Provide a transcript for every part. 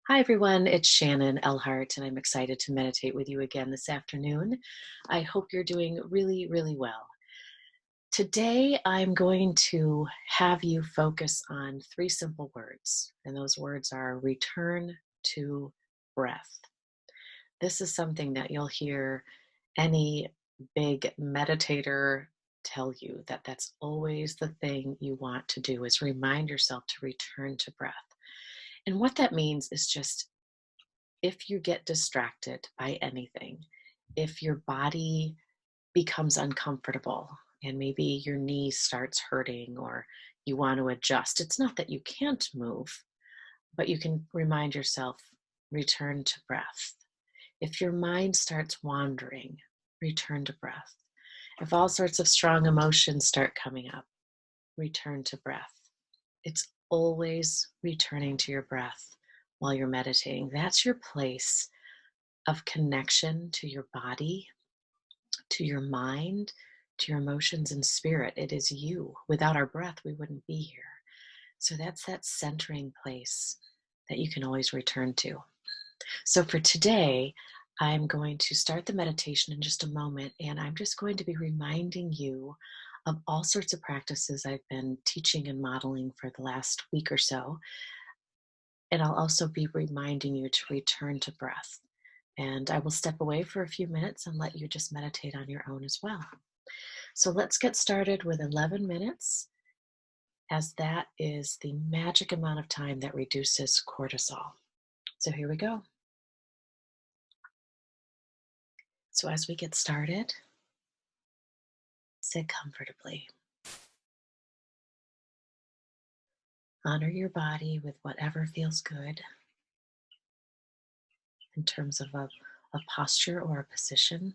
Hi, everyone. It's Shannon Elhart, and I'm excited to meditate with you again this afternoon. I hope you're doing really, really well. Today, I'm going to have you focus on three simple words, and those words are return to breath. This is something that you'll hear any big meditator tell you that that's always the thing you want to do is remind yourself to return to breath. And what that means is just if you get distracted by anything, if your body becomes uncomfortable and maybe your knee starts hurting or you want to adjust, it's not that you can't move, but you can remind yourself, return to breath. If your mind starts wandering, return to breath. If all sorts of strong emotions start coming up, return to breath. It's always returning to your breath while you're meditating. That's your place of connection to your body, to your mind, to your emotions and spirit. It is you. Without our breath, we wouldn't be here. So that's that centering place that you can always return to. So for today, I'm going to start the meditation in just a moment, and I'm just going to be reminding you of all sorts of practices I've been teaching and modeling for the last week or so. And I'll also be reminding you to return to breath. And I will step away for a few minutes and let you just meditate on your own as well. So let's get started with 11 minutes, as that is the magic amount of time that reduces cortisol. So here we go. So as we get started, sit comfortably. Honor your body with whatever feels good in terms of a posture or a position.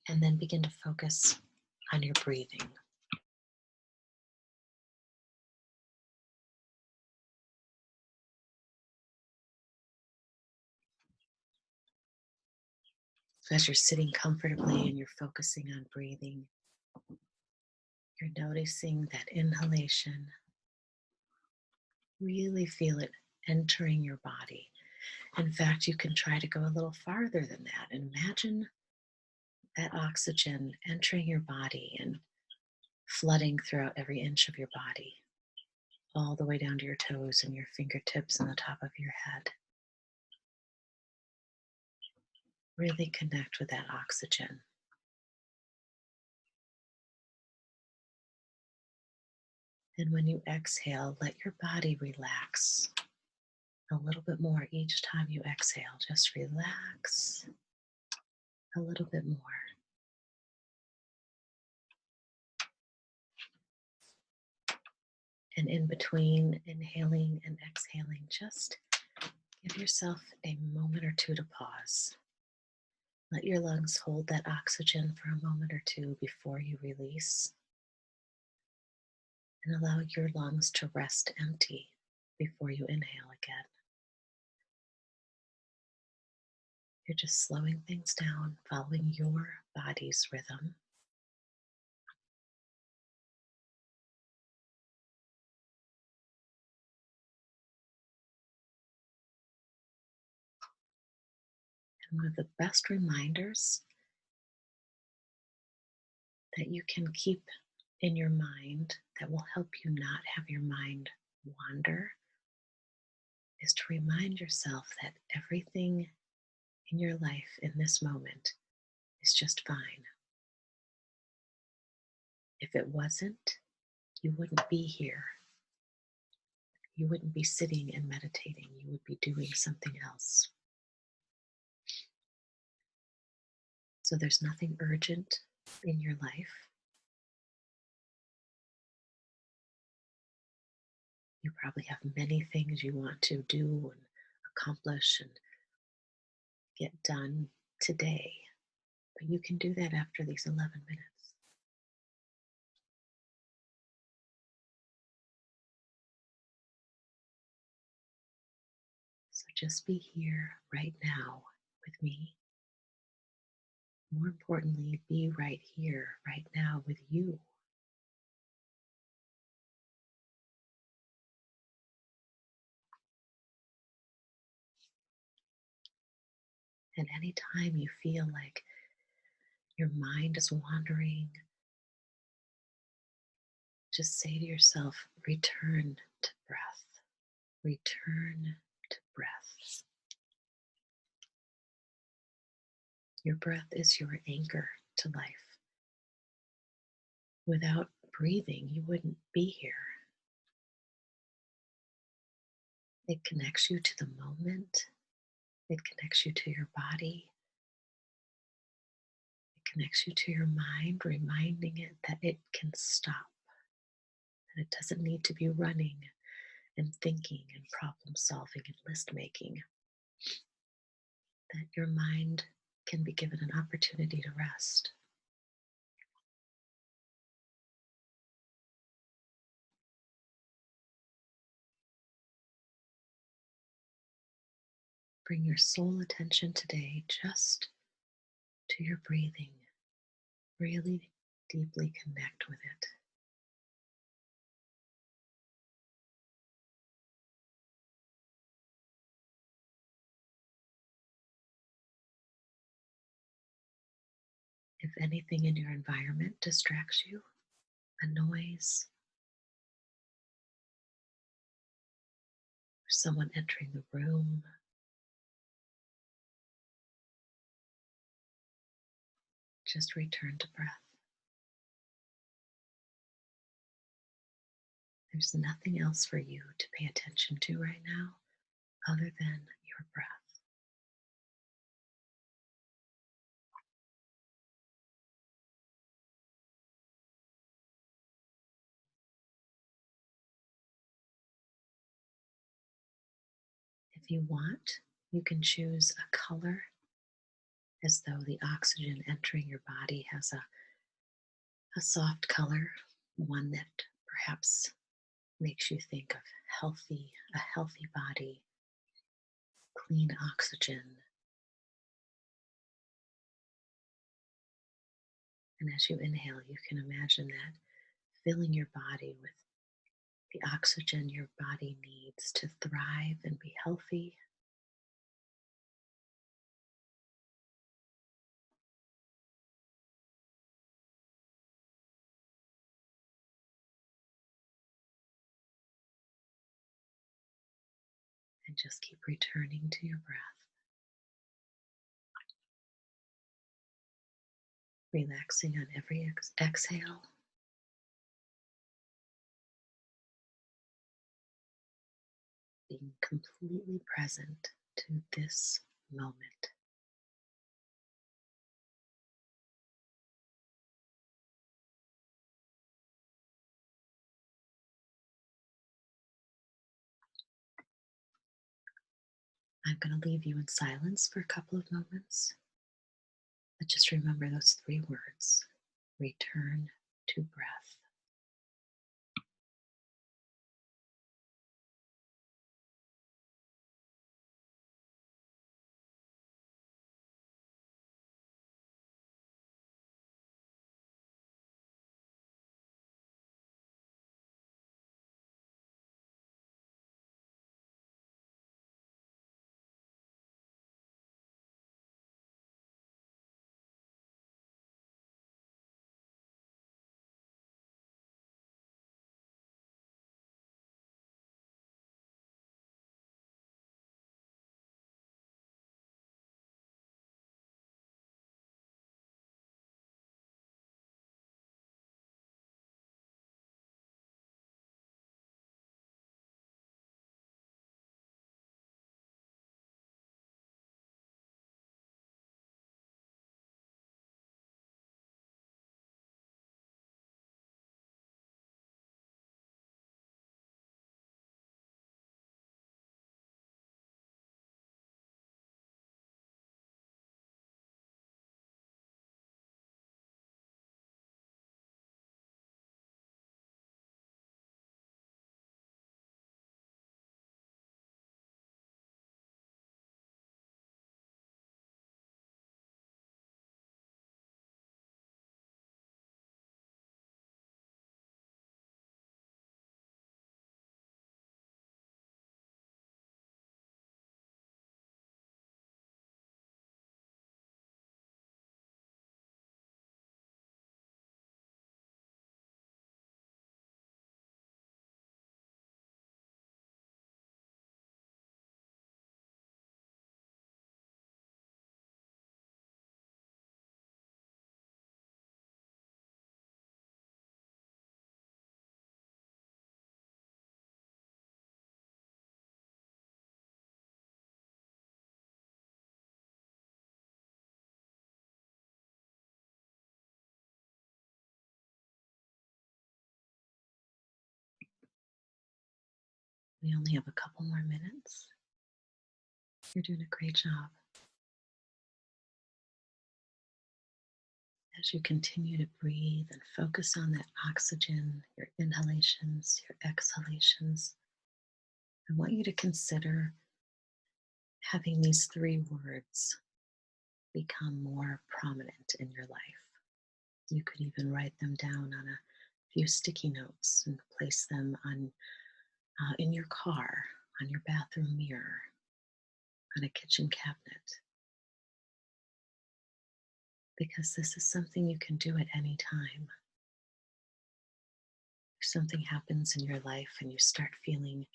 And then begin to focus on your breathing. So as you're sitting comfortably and you're focusing on breathing, you're noticing that inhalation. Really feel it entering your body. In fact, you can try to go a little farther than that. Imagine that oxygen entering your body and flooding throughout every inch of your body, all the way down to your toes and your fingertips and the top of your head. Really connect with that oxygen. And when you exhale, let your body relax a little bit more each time you exhale. Just relax a little bit more. And in between inhaling and exhaling, just give yourself a moment or two to pause. Let your lungs hold that oxygen for a moment or two before you release. And allow your lungs to rest empty before you inhale again. You're just slowing things down, following your body's rhythm. And one of the best reminders that you can keep in your mind that will help you not have your mind wander is to remind yourself that everything in your life in this moment is just fine. If it wasn't, you wouldn't be here. You wouldn't be sitting and meditating. You would be doing something else. So there's nothing urgent in your life. You probably have many things you want to do and accomplish and get done today. But you can do that after these 11 minutes. So just be here right now with me. more importantly, be right here, right now with you. And anytime you feel like your mind is wandering, just say to yourself, return to breath, return to breath. Your breath is your anchor to life. Without breathing, you wouldn't be here. It connects you to the moment, it connects you to your body, it connects you to your mind, reminding it that it can stop, that it doesn't need to be running and thinking and problem solving and list making, that your mind can be given an opportunity to rest. Bring your soul attention today just to your breathing. Really deeply connect with it. If anything in your environment distracts you, a noise, or someone entering the room, just return to breath. There's nothing else for you to pay attention to right now other than your breath. If you want, you can choose a color as though the oxygen entering your body has a soft color, one that perhaps makes you think of a healthy body, clean oxygen. And as you inhale, you can imagine that filling your body with the oxygen your body needs to thrive and be healthy. And just keep returning to your breath, relaxing on every exhale, being completely present to this moment. I'm going to leave you in silence for a couple of moments, but just remember those three words: return to breath. We only have a couple more minutes. You're doing a great job. As you continue to breathe and focus on that oxygen, your inhalations, your exhalations, I want you to consider having these three words become more prominent in your life. You could even write them down on a few sticky notes and place them on in your car, on your bathroom mirror, on a kitchen cabinet, because this is something you can do at any time. If something happens in your life and you start feeling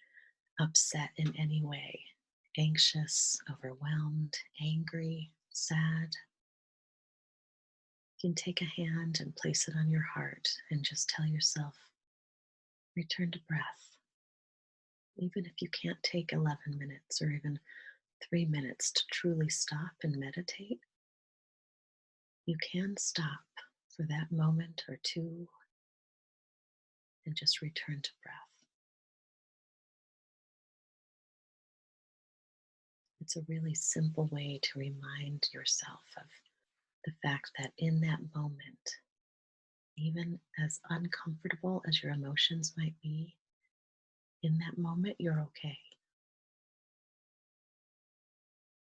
upset in any way, anxious, overwhelmed, angry, sad, you can take a hand and place it on your heart and just tell yourself, return to breath. Even if you can't take 11 minutes or even 3 minutes to truly stop and meditate, you can stop for that moment or two and just return to breath. It's a really simple way to remind yourself of the fact that in that moment, even as uncomfortable as your emotions might be, in that moment, you're okay.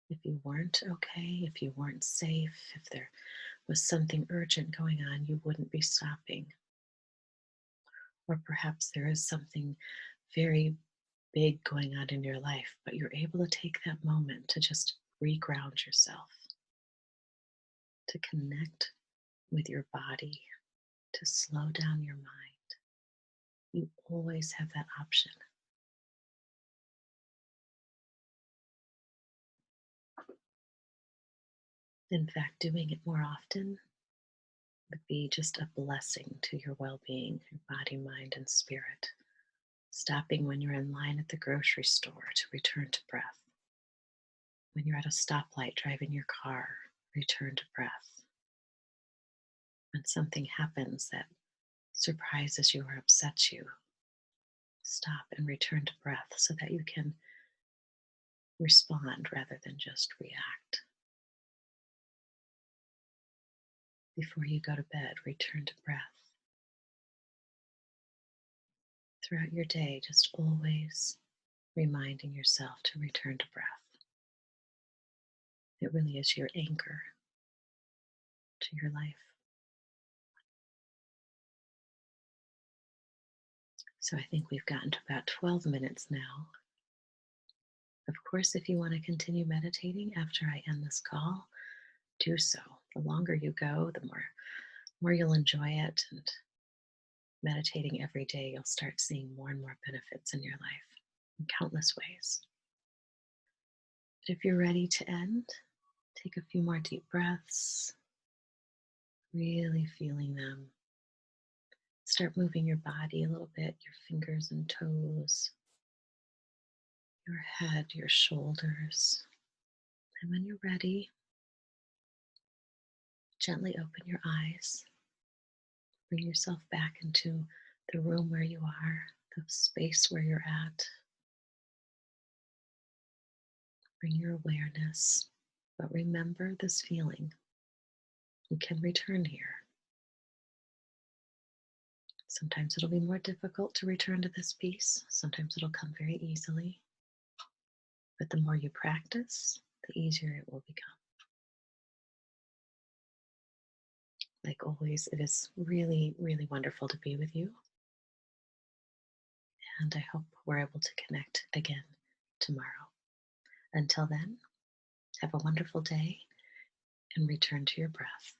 If you weren't okay, if you weren't safe, if there was something urgent going on, you wouldn't be stopping. Or perhaps there is something very big going on in your life, but you're able to take that moment to just reground yourself, to connect with your body, to slow down your mind. You always have that option. In fact, doing it more often would be just a blessing to your well being, your body, mind, and spirit. Stopping when you're in line at the grocery store to return to breath. When you're at a stoplight driving your car, return to breath. When something happens that surprises you or upsets you, stop and return to breath so that you can respond rather than just react. Before you go to bed, return to breath. Throughout your day, just always reminding yourself to return to breath. It really is your anchor to your life. So I think we've gotten to about 12 minutes now. Of course, if you want to continue meditating after I end this call, do so. The longer you go, the more you'll enjoy it. And meditating every day, you'll start seeing more and more benefits in your life in countless ways. But if you're ready to end, take a few more deep breaths, really feeling them. Start moving your body a little bit, your fingers and toes, your head, your shoulders. And when you're ready, gently open your eyes. Bring yourself back into the room where you are, the space where you're at. Bring your awareness, but remember this feeling. You can return here. Sometimes it'll be more difficult to return to this peace. Sometimes it'll come very easily. But the more you practice, the easier it will become. Like always, it is really, really wonderful to be with you. And I hope we're able to connect again tomorrow. Until then, have a wonderful day and return to your breath.